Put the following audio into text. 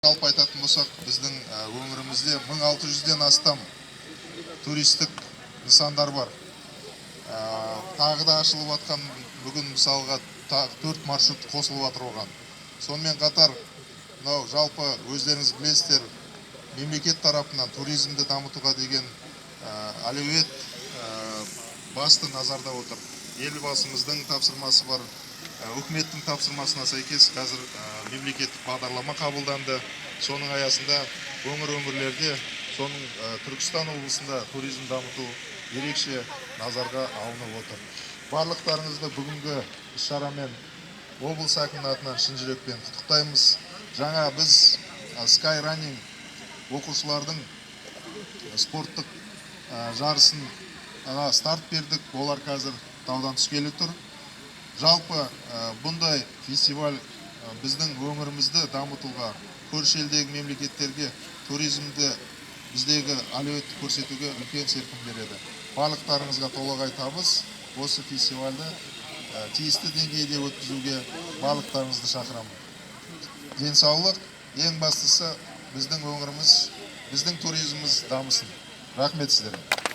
Жалпы айтатын болсақ, біздің өңірімізде 1600-ден астам туристік нысандар бар. Тағы да ашылып атқан бүгін мысалға 4 маршрут қосылып атыр оған. Сонымен қатар, жалпы өздеріңіз білесіздер, мемлекет тарапынан туризмді дамытуға деген әлеует басты назарда отыр. Елбасымыздың тапсырмасы бар. Үкіметтің тапсырмасына сәйкес қазір мемлекеттік бағдарлама қабылданды. Соның аясында өңірлерде, соның Түркістан облысында туризм дамыту ерекше назарға алынып отыр. Барлықтарыңызды бүгінгі іс-шарамен облыс әкімінің атынан шын жүрекпен құттықтаймыз. Жаңа біз Skyrunning оқушылардың спорттық жарысын старт бердік. Олар қазір таудан түскелі тұр. Жалпы бұндай фестиваль біздің өңірімізді дамытуға, көрші елдегі мемлекеттерге туризмді біздегі әлеуетті көрсетуге үлкен серпін береді. Барлықтарыңызға толағай табыс. Осы фестивальді тиісті деңгейде өткізуге барлықтарыңызды шақырамын. Денсаулық, ең бастысы біздің өңіріміз, біздің туризміміз дамысын. Рахмет сіздерге.